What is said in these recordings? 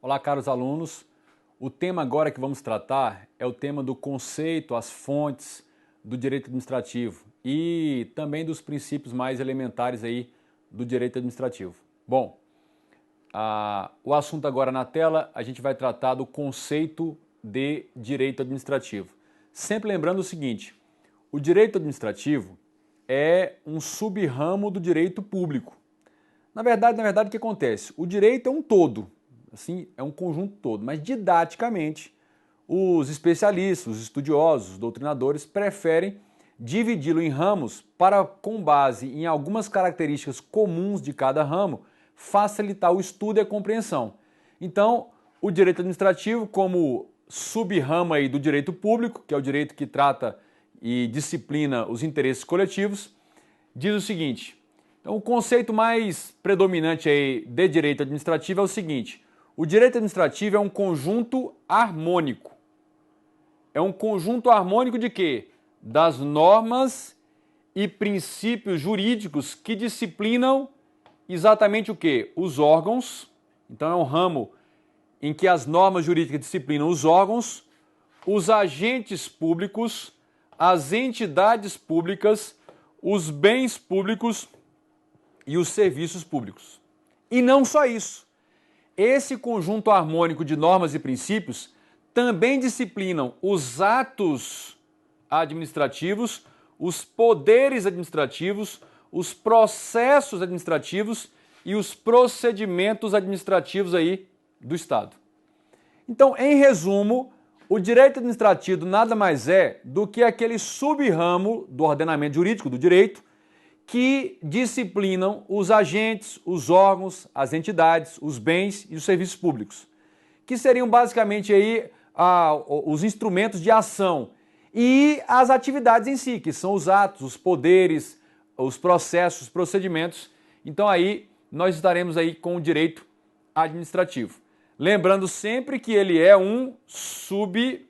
Olá, caros alunos. O tema agora que vamos tratar é o tema do conceito, as fontes do direito administrativo e também dos princípios mais elementares aí do direito administrativo. Bom, o assunto agora na tela, a gente vai tratar do conceito de direito administrativo. Sempre lembrando o seguinte, o direito administrativo é um sub-ramo do direito público. Na verdade, o que acontece? O direito é um todo, assim, é um conjunto todo, mas didaticamente os especialistas, os estudiosos, os doutrinadores preferem dividi-lo em ramos para, com base em algumas características comuns de cada ramo, facilitar o estudo e a compreensão. Então, o direito administrativo, como sub-ramo aí do direito público, que é o direito que trata e disciplina os interesses coletivos, diz o seguinte: então, o conceito mais predominante aí de direito administrativo é o seguinte: o direito administrativo é um conjunto harmônico. É um conjunto harmônico de quê? Das normas e princípios jurídicos que disciplinam exatamente o quê? Os órgãos. Então, é um ramo em que as normas jurídicas disciplinam os órgãos, os agentes públicos, as entidades públicas, os bens públicos e os serviços públicos. E não só isso. Esse conjunto harmônico de normas e princípios também disciplinam os atos administrativos, os poderes administrativos, os processos administrativos e os procedimentos administrativos aí do Estado. Então, em resumo, o direito administrativo nada mais é do que aquele sub-ramo do ordenamento jurídico, do direito, que disciplinam os agentes, os órgãos, as entidades, os bens e os serviços públicos, que seriam basicamente aí os instrumentos de ação e as atividades em si, que são os atos, os poderes, os processos, os procedimentos. Então aí nós estaremos aí com o direito administrativo. Lembrando sempre que ele é um sub-ramo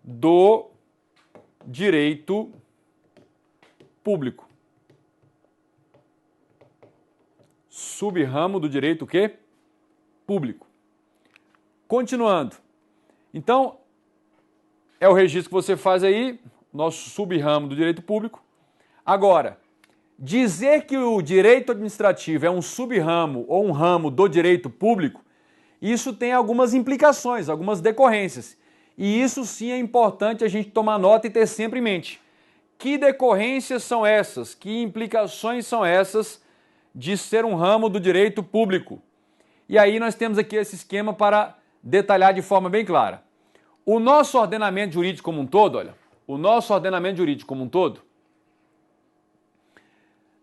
do direito público. Sub-ramo do direito o quê? Público. Continuando. Então, é o registro que você faz aí, nosso sub-ramo do direito público. Agora, dizer que o direito administrativo é um sub-ramo ou um ramo do direito público, isso tem algumas implicações, algumas decorrências. E isso sim é importante a gente tomar nota e ter sempre em mente. Que decorrências são essas? Que implicações são essas de ser um ramo do direito público? E aí nós temos aqui esse esquema para detalhar de forma bem clara. O nosso ordenamento jurídico como um todo, olha, o nosso ordenamento jurídico como um todo,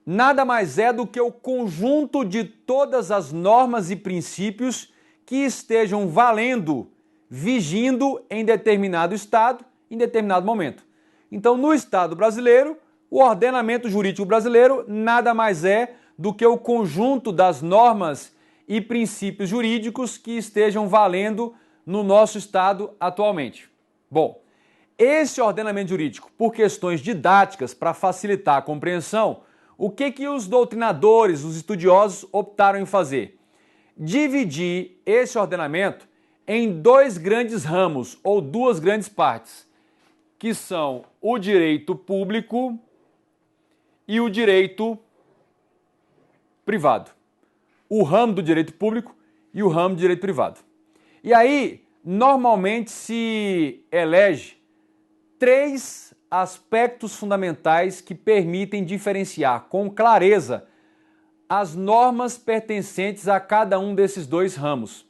nada mais é do que o conjunto de todas as normas e princípios que estejam valendo, vigindo em determinado estado, em determinado momento. Então, no Estado brasileiro, o ordenamento jurídico brasileiro nada mais é do que o conjunto das normas e princípios jurídicos que estejam valendo no nosso Estado atualmente. Bom, esse ordenamento jurídico, por questões didáticas, para facilitar a compreensão, o que os doutrinadores, os estudiosos optaram em fazer? Dividir esse ordenamento em dois grandes ramos, ou duas grandes partes, que são o direito público e o direito privado. O ramo do direito público e o ramo do direito privado. E aí, normalmente se elege três aspectos fundamentais que permitem diferenciar com clareza as normas pertencentes a cada um desses dois ramos.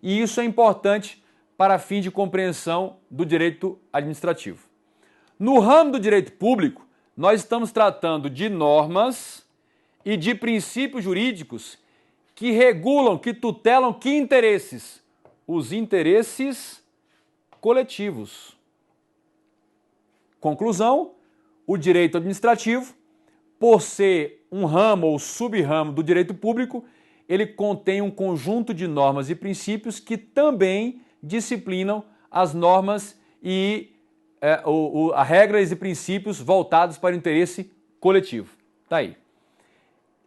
E isso é importante para fim de compreensão do direito administrativo. No ramo do direito público, nós estamos tratando de normas e de princípios jurídicos que regulam, que tutelam que interesses? Os interesses coletivos. Conclusão, o direito administrativo, por ser um ramo ou sub-ramo do direito público, ele contém um conjunto de normas e princípios que também disciplinam as normas e as regras e princípios voltados para o interesse coletivo. Tá aí.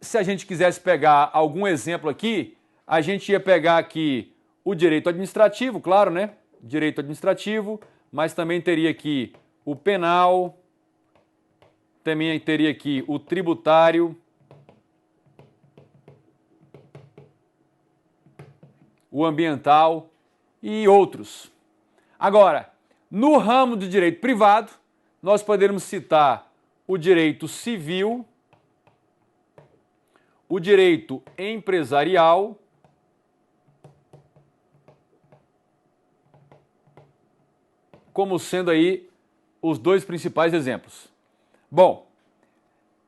se a gente quisesse pegar algum exemplo aqui, a gente ia pegar aqui o direito administrativo, claro, né? Direito administrativo, mas também teria aqui o penal, também teria aqui o tributário, o ambiental e outros. Agora, no ramo do direito privado, nós poderíamos citar o direito civil, o direito empresarial, como sendo aí os dois principais exemplos. Bom,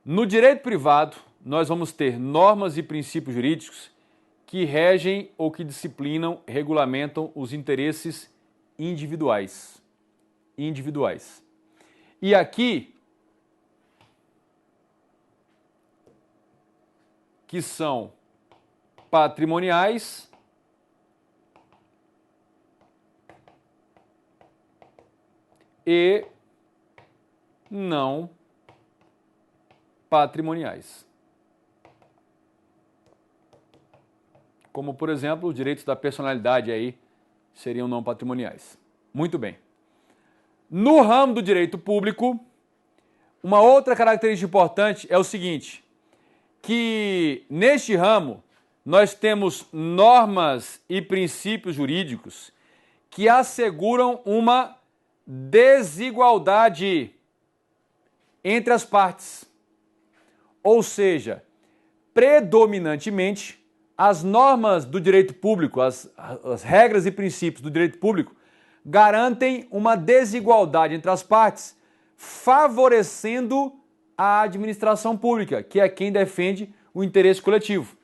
no direito privado, nós vamos ter normas e princípios jurídicos que regem ou que disciplinam, regulamentam os interesses individuais. E aqui, que são patrimoniais e não patrimoniais. Como, por exemplo, os direitos da personalidade aí seriam não patrimoniais. Muito bem. No ramo do direito público, uma outra característica importante é o seguinte, que neste ramo nós temos normas e princípios jurídicos que asseguram uma desigualdade entre as partes. Ou seja, predominantemente, as normas do direito público, as regras e princípios do direito público garantem uma desigualdade entre as partes, favorecendo a administração pública, que é quem defende o interesse coletivo.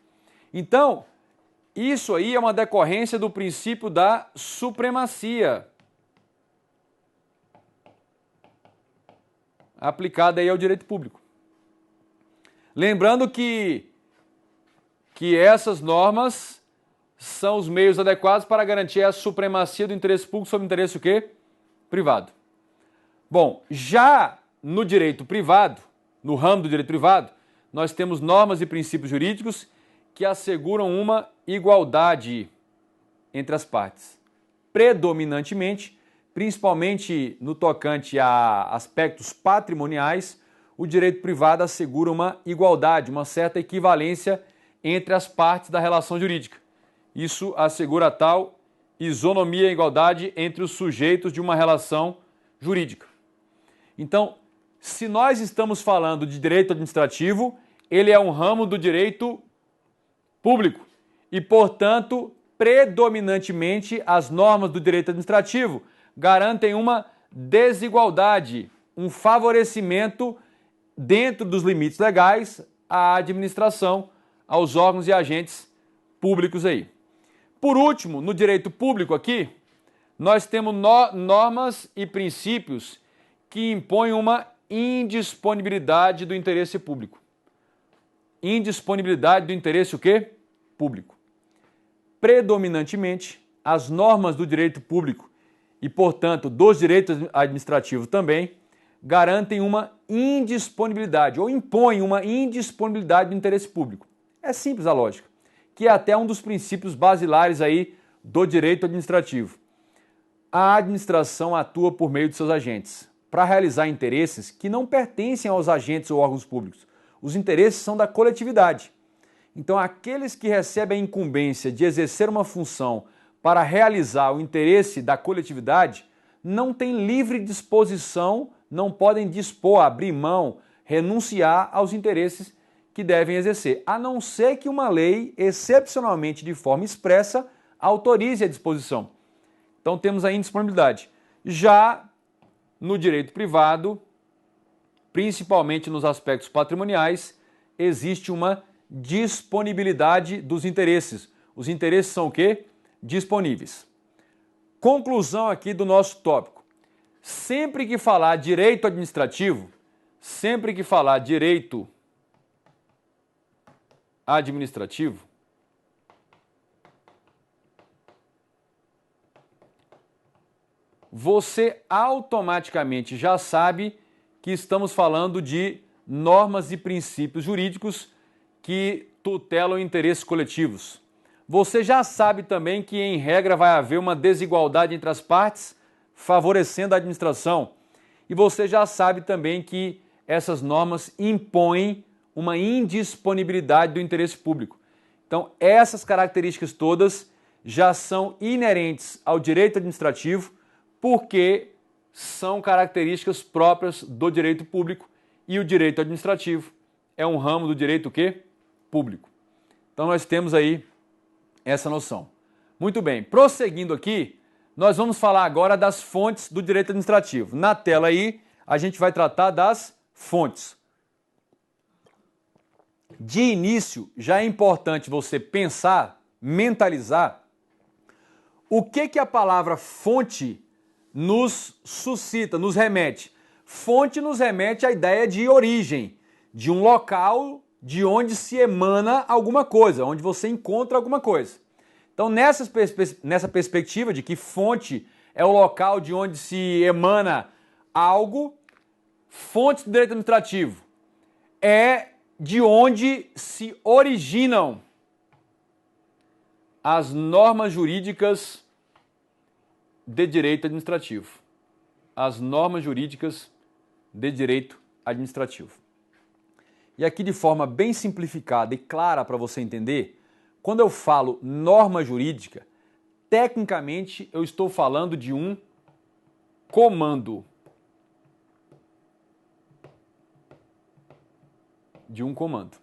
Então, isso aí é uma decorrência do princípio da supremacia, aplicada aí ao direito público. Lembrando que essas normas são os meios adequados para garantir a supremacia do interesse público sobre o interesse o quê? Privado. Bom, já no direito privado, no ramo do direito privado, nós temos normas e princípios jurídicos que asseguram uma igualdade entre as partes. Predominantemente, principalmente no tocante a aspectos patrimoniais, o direito privado assegura uma igualdade, uma certa equivalência entre as partes da relação jurídica. Isso assegura a tal isonomia e igualdade entre os sujeitos de uma relação jurídica. Então, se nós estamos falando de direito administrativo, ele é um ramo do direito público e, portanto, predominantemente as normas do direito administrativo garantem uma desigualdade, um favorecimento dentro dos limites legais à administração, aos órgãos e agentes públicos aí. Por último, no direito público aqui, nós temos normas e princípios que impõem uma indisponibilidade do interesse público. Indisponibilidade do interesse o quê? Público. Predominantemente, as normas do direito público e, portanto, dos direitos administrativos também, garantem uma indisponibilidade ou impõem uma indisponibilidade do interesse público. É simples a lógica, que é até um dos princípios basilares aí do direito administrativo. A administração atua por meio de seus agentes para realizar interesses que não pertencem aos agentes ou órgãos públicos. Os interesses são da coletividade. Então, aqueles que recebem a incumbência de exercer uma função para realizar o interesse da coletividade não têm livre disposição, não podem dispor, abrir mão, renunciar aos interesses que devem exercer, a não ser que uma lei, excepcionalmente de forma expressa, autorize a disposição. Então temos a indisponibilidade. Já no direito privado, principalmente nos aspectos patrimoniais, existe uma disponibilidade dos interesses. Os interesses são o quê? Disponíveis. Conclusão aqui do nosso tópico. Sempre que falar direito administrativo, você automaticamente já sabe que estamos falando de normas e princípios jurídicos que tutelam interesses coletivos. Você já sabe também que, em regra, vai haver uma desigualdade entre as partes, favorecendo a administração. E você já sabe também que essas normas impõem uma indisponibilidade do interesse público. Então, essas características todas já são inerentes ao direito administrativo, porque são características próprias do direito público, e o direito administrativo é um ramo do direito o quê? Público. Então, nós temos aí essa noção. Muito bem, prosseguindo aqui, nós vamos falar agora das fontes do direito administrativo. Na tela aí, a gente vai tratar das fontes. De início, já é importante você pensar, mentalizar, o que a palavra fonte nos suscita, nos remete. Fonte nos remete à ideia de origem, de um local de onde se emana alguma coisa, onde você encontra alguma coisa. Então, nessa perspectiva de que fonte é o local de onde se emana algo, fonte do direito administrativo é de onde se originam as normas jurídicas de direito administrativo. As normas jurídicas de direito administrativo. E aqui, de forma bem simplificada e clara para você entender, quando eu falo norma jurídica, tecnicamente eu estou falando de um comando. De um comando.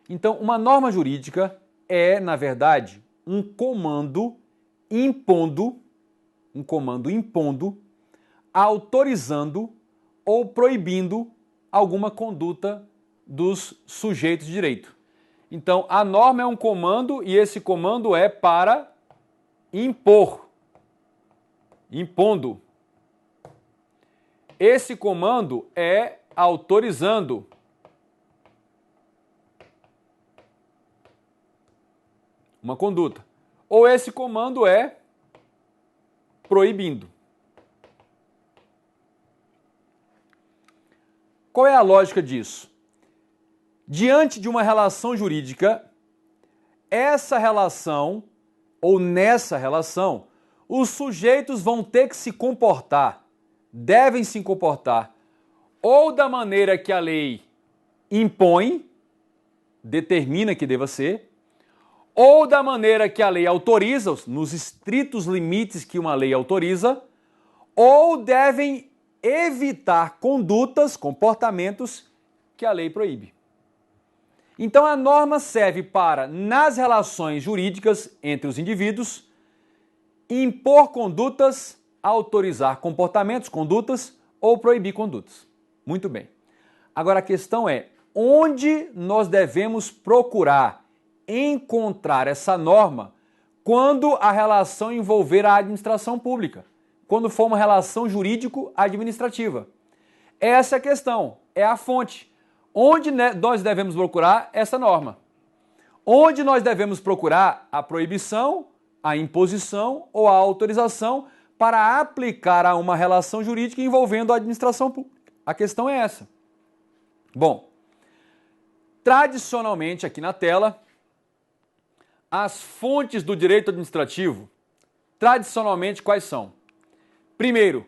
Então, uma norma jurídica é, na verdade, um comando impondo, autorizando ou proibindo alguma conduta dos sujeitos de direito. Então, a norma é um comando e esse comando é para impor. Impondo. Esse comando é autorizando. Uma conduta. Ou esse comando é proibindo. Qual é a lógica disso? Diante de uma relação jurídica, essa relação, ou nessa relação, os sujeitos vão ter que se comportar, devem se comportar, ou da maneira que a lei impõe, determina que deva ser, ou da maneira que a lei autoriza, nos estritos limites que uma lei autoriza, ou devem evitar condutas, comportamentos que a lei proíbe. Então a norma serve para, nas relações jurídicas entre os indivíduos, impor condutas, autorizar comportamentos, condutas ou proibir condutas. Muito bem. Agora a questão é, onde nós devemos procurar encontrar essa norma quando a relação envolver a administração pública, quando for uma relação jurídico-administrativa? Essa é a questão, é a fonte. Onde nós devemos procurar essa norma? Onde nós devemos procurar a proibição, a imposição ou a autorização para aplicar a uma relação jurídica envolvendo a administração pública? A questão é essa. Bom, tradicionalmente aqui na tela, as fontes do direito administrativo, tradicionalmente quais são? Primeiro,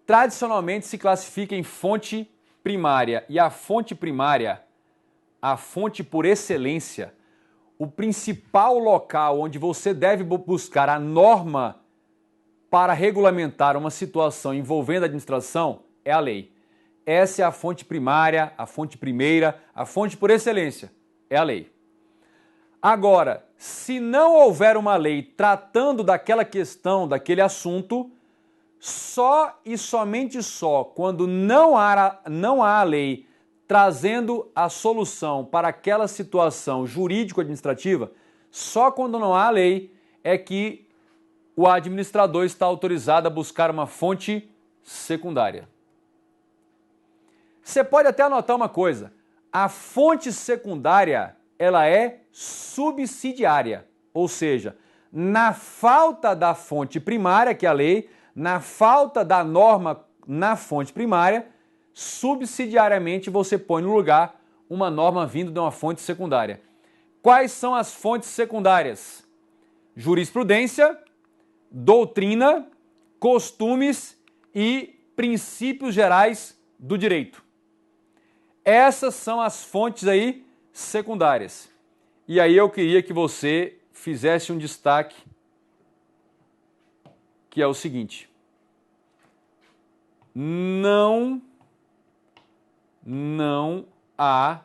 tradicionalmente se classifica em fonte primária, e a fonte primária, a fonte por excelência, o principal local onde você deve buscar a norma para regulamentar uma situação envolvendo a administração é a lei. Essa é a fonte primária, a fonte primeira, a fonte por excelência, é a lei. Agora, se não houver uma lei tratando daquela questão, daquele assunto, só e somente só quando não há a lei trazendo a solução para aquela situação jurídico-administrativa, só quando não há a lei é que o administrador está autorizado a buscar uma fonte secundária. Você pode até anotar uma coisa, a fonte secundária ela é subsidiária, ou seja, na falta da fonte primária, que é a lei, na falta da norma na fonte primária, subsidiariamente você põe no lugar uma norma vindo de uma fonte secundária. Quais são as fontes secundárias? Jurisprudência, doutrina, costumes e princípios gerais do direito. Essas são as fontes aí secundárias. E aí eu queria que você fizesse um destaque, que é o seguinte: não há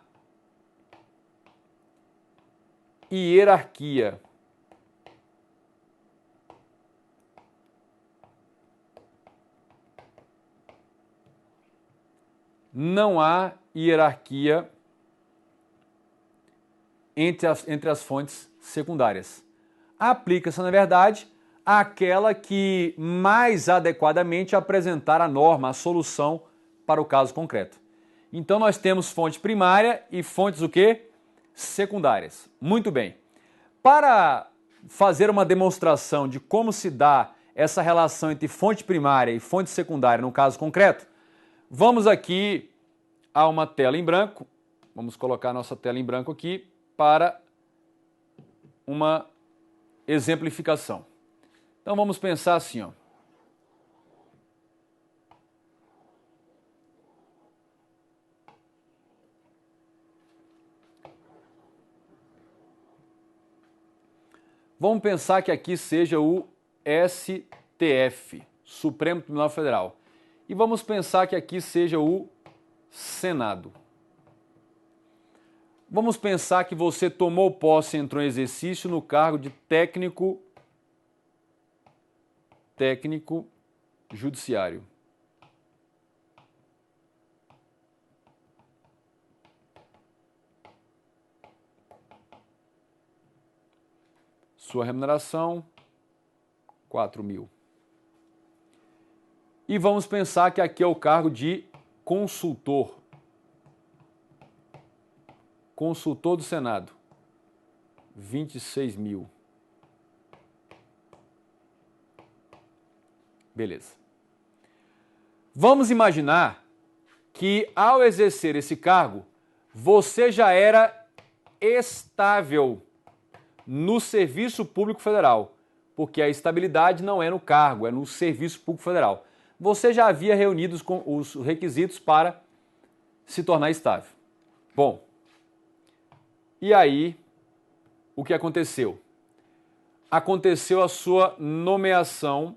hierarquia entre as fontes secundárias. Aplica-se, na verdade, àquela que mais adequadamente apresentar a norma, a solução para o caso concreto. Então nós temos fonte primária e fontes o quê? Secundárias. Muito bem. Para fazer uma demonstração de como se dá essa relação entre fonte primária e fonte secundária no caso concreto, vamos aqui a uma tela em branco. Vamos colocar a nossa tela em branco aqui para uma exemplificação. Então vamos pensar assim, ó. Vamos pensar que aqui seja o STF, Supremo Tribunal Federal. E vamos pensar que aqui seja o Senado. Vamos pensar que você tomou posse e entrou em exercício no cargo de técnico judiciário. Sua remuneração, 4.000. E vamos pensar que aqui é o cargo de consultor. Consultor do Senado, 26.000. Beleza. Vamos imaginar que ao exercer esse cargo, você já era estável no Serviço Público Federal, porque a estabilidade não é no cargo, é no Serviço Público Federal. Você já havia reunido os requisitos para se tornar estável. Bom, e aí, o que aconteceu? Aconteceu a sua nomeação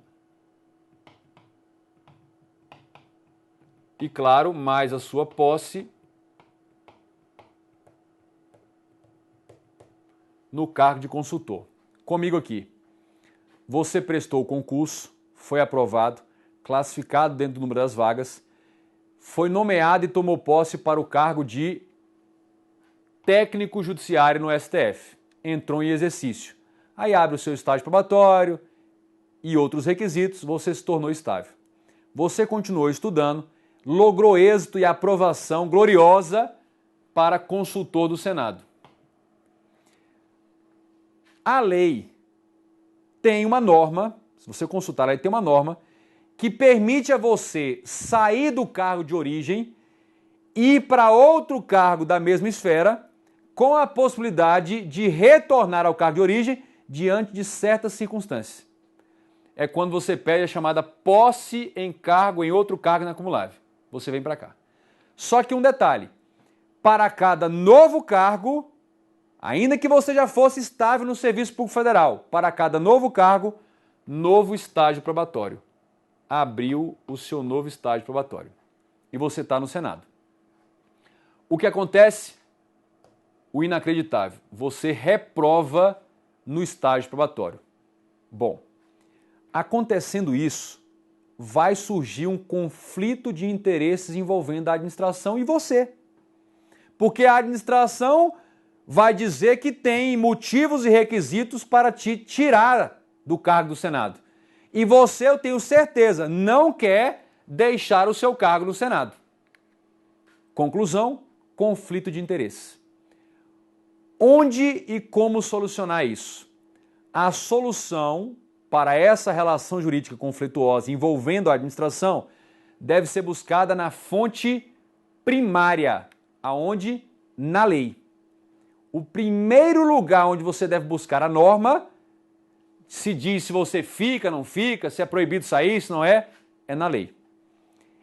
e, claro, mais a sua posse no cargo de consultor. Comigo aqui. Você prestou o concurso, foi aprovado, classificado dentro do número das vagas, foi nomeado e tomou posse para o cargo de técnico judiciário no STF. Entrou em exercício. Aí abre o seu estágio probatório e outros requisitos, você se tornou estável. Você continuou estudando, logrou êxito e aprovação gloriosa para consultor do Senado. A lei tem uma norma, se você consultar a lei, tem uma norma que permite a você sair do cargo de origem e ir para outro cargo da mesma esfera com a possibilidade de retornar ao cargo de origem diante de certas circunstâncias. É quando você pede a chamada posse em cargo em outro cargo inacumulável. Você vem para cá. Só que um detalhe, para cada novo cargo, ainda que você já fosse estável no Serviço Público Federal, para cada novo cargo, novo estágio probatório. Abriu o seu novo estágio probatório. E você está no Senado. O que acontece? O inacreditável. Você reprova no estágio probatório. Bom, acontecendo isso, vai surgir um conflito de interesses envolvendo a administração e você. Porque a administração vai dizer que tem motivos e requisitos para te tirar do cargo do Senado. E você, eu tenho certeza, não quer deixar o seu cargo no Senado. Conclusão, conflito de interesse. Onde e como solucionar isso? A solução para essa relação jurídica conflituosa envolvendo a administração deve ser buscada na fonte primária, aonde na lei. O primeiro lugar onde você deve buscar a norma, se diz se você fica, não fica, se é proibido sair, se não é na lei.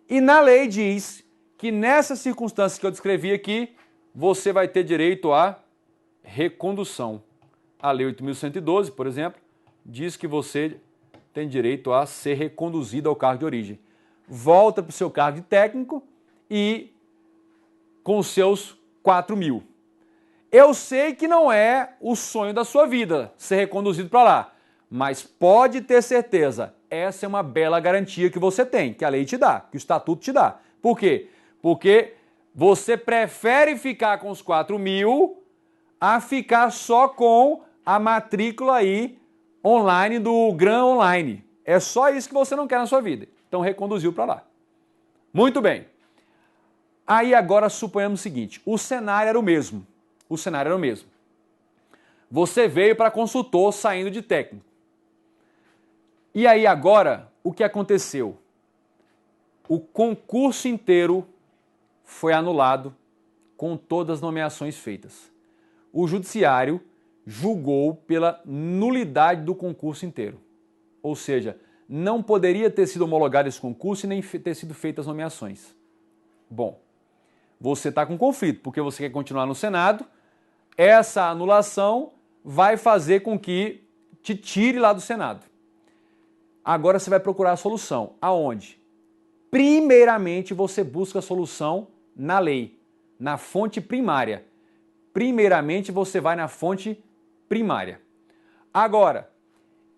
E na lei diz que nessas circunstâncias que eu descrevi aqui, você vai ter direito à recondução. A Lei 8.112, por exemplo, diz que você tem direito a ser reconduzido ao cargo de origem. Volta para o seu cargo de técnico e com os seus 4.000. Eu sei que não é o sonho da sua vida ser reconduzido para lá, mas pode ter certeza, essa é uma bela garantia que você tem, que a lei te dá, que o estatuto te dá. Por quê? Porque você prefere ficar com os 4.000 a ficar só com a matrícula aí online do Gran Online. É só isso que você não quer na sua vida. Então reconduziu para lá. Muito bem. Aí agora suponhamos o seguinte, o cenário era o mesmo. O cenário era o mesmo. Você veio para consultor saindo de técnico. E aí agora, o que aconteceu? O concurso inteiro foi anulado com todas as nomeações feitas. O judiciário julgou pela nulidade do concurso inteiro. Ou seja, não poderia ter sido homologado esse concurso e nem ter sido feitas as nomeações. Bom, você está com conflito, porque você quer continuar no Senado, essa anulação vai fazer com que te tire lá do Senado. Agora você vai procurar a solução. Aonde? Primeiramente, você busca a solução na lei, na fonte primária. Primeiramente, você vai na fonte primária. Agora,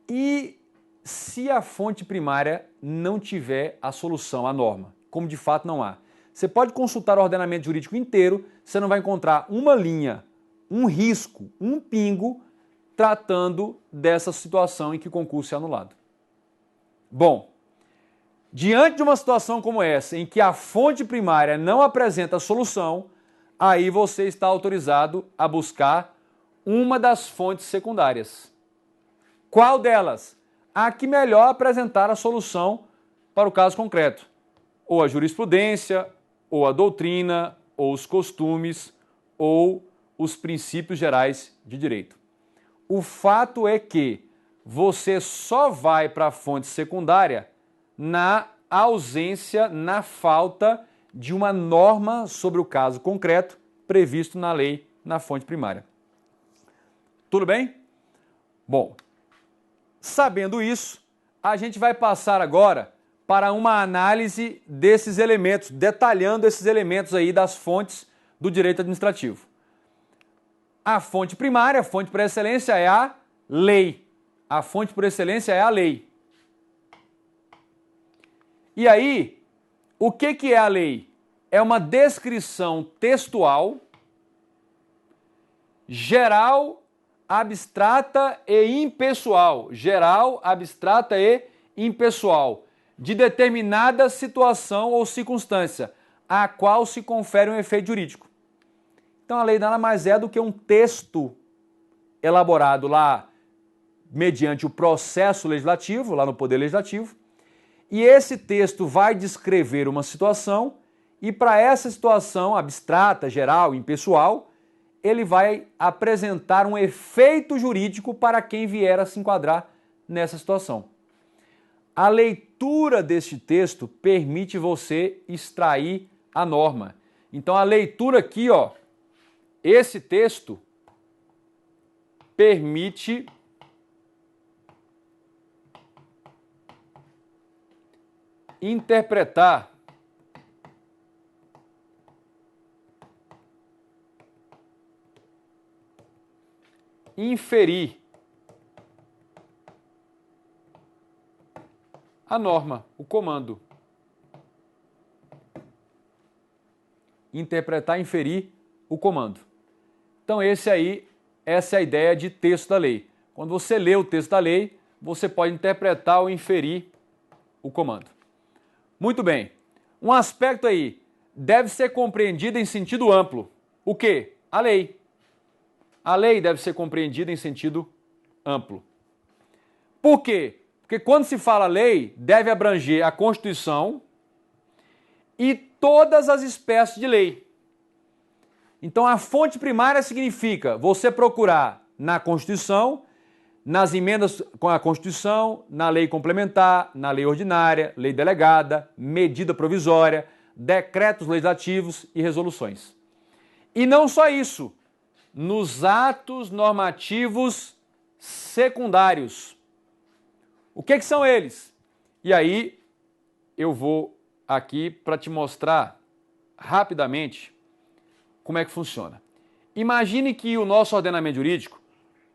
e se a fonte primária não tiver a solução, a norma, como de fato não há? Você pode consultar o ordenamento jurídico inteiro, você não vai encontrar uma linha, um risco, um pingo, tratando dessa situação em que o concurso é anulado. Bom, diante de uma situação como essa, em que a fonte primária não apresenta a solução, aí você está autorizado a buscar uma das fontes secundárias. Qual delas? A que melhor apresentar a solução para o caso concreto. Ou a jurisprudência, ou a doutrina, ou os costumes, ou os princípios gerais de direito. O fato é que você só vai para a fonte secundária na ausência, na falta de uma norma sobre o caso concreto previsto na lei, na fonte primária. Tudo bem? Bom, sabendo isso, a gente vai passar agora para uma análise desses elementos, detalhando esses elementos aí das fontes do direito administrativo. A fonte primária, a fonte por excelência é a lei. A fonte por excelência é a lei. E aí, o que é a lei? É uma descrição textual, geral, abstrata e impessoal. Geral, abstrata e impessoal. De determinada situação ou circunstância, a qual se confere um efeito jurídico. Então a lei nada mais é do que um texto elaborado lá mediante o processo legislativo, lá no Poder Legislativo, e esse texto vai descrever uma situação e para essa situação abstrata, geral, impessoal, ele vai apresentar um efeito jurídico para quem vier a se enquadrar nessa situação. A leitura deste texto permite você extrair a norma. Então a leitura aqui, ó, esse texto permite interpretar inferir a norma, o comando. Interpretar, inferir o comando. Então essa é a ideia de texto da lei. Quando você lê o texto da lei, você pode interpretar ou inferir o comando. Muito bem. Um aspecto aí deve ser compreendido em sentido amplo. O quê? A lei. A lei deve ser compreendida em sentido amplo. Por quê? Porque quando se fala lei, deve abranger a Constituição e todas as espécies de lei. Então, a fonte primária significa você procurar na Constituição, nas emendas com a Constituição, na lei complementar, na lei ordinária, lei delegada, medida provisória, decretos legislativos e resoluções. E não só isso, nos atos normativos secundários. O que são eles? E aí eu vou aqui para te mostrar rapidamente como é que funciona. Imagine que o nosso ordenamento jurídico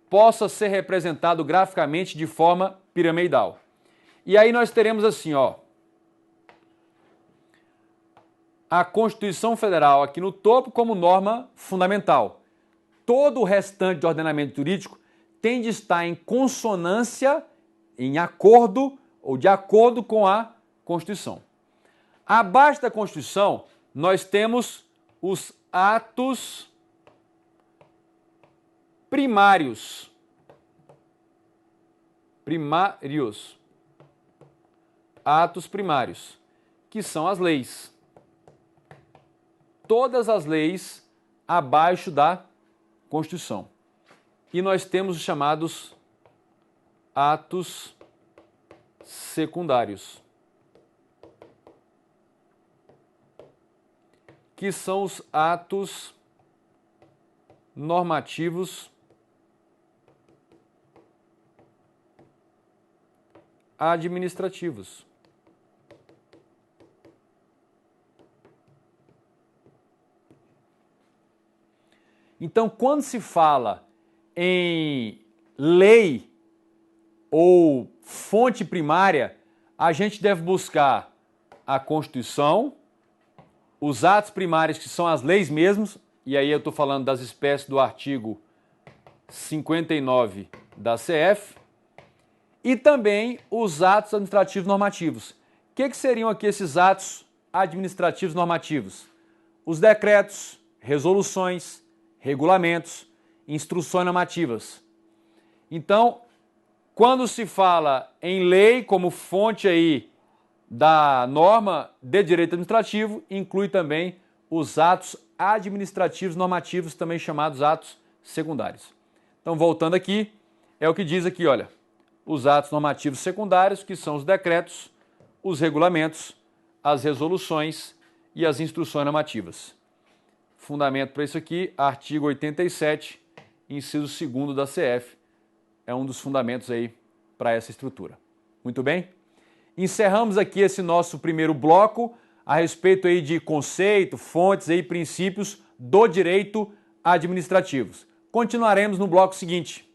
possa ser representado graficamente de forma piramidal. E aí nós teremos assim, ó, a Constituição Federal aqui no topo como norma fundamental. Todo o restante do ordenamento jurídico tem de estar em consonância, em acordo ou de acordo com a Constituição. Abaixo da Constituição, nós temos os atos primários. Atos primários, que são as leis. Todas as leis abaixo da Constituição. E nós temos os chamados atos secundários, que são os atos normativos administrativos. Então, quando se fala em lei ou fonte primária, a gente deve buscar a Constituição, os atos primários, que são as leis mesmos, e aí eu estou falando das espécies do artigo 59 da CF, e também os atos administrativos normativos. O que seriam aqui esses atos administrativos normativos? Os decretos, resoluções, regulamentos, instruções normativas. Então, quando se fala em lei como fonte aí da norma de direito administrativo, inclui também os atos administrativos normativos, também chamados atos secundários. Então, voltando aqui, é o que diz aqui, olha, os atos normativos secundários, que são os decretos, os regulamentos, as resoluções e as instruções normativas. Fundamento para isso aqui, artigo 87, inciso 2º da CF, é um dos fundamentos aí para essa estrutura. Muito bem? Encerramos aqui esse nosso primeiro bloco a respeito aí de conceito, fontes e princípios do direito administrativo. Continuaremos no bloco seguinte.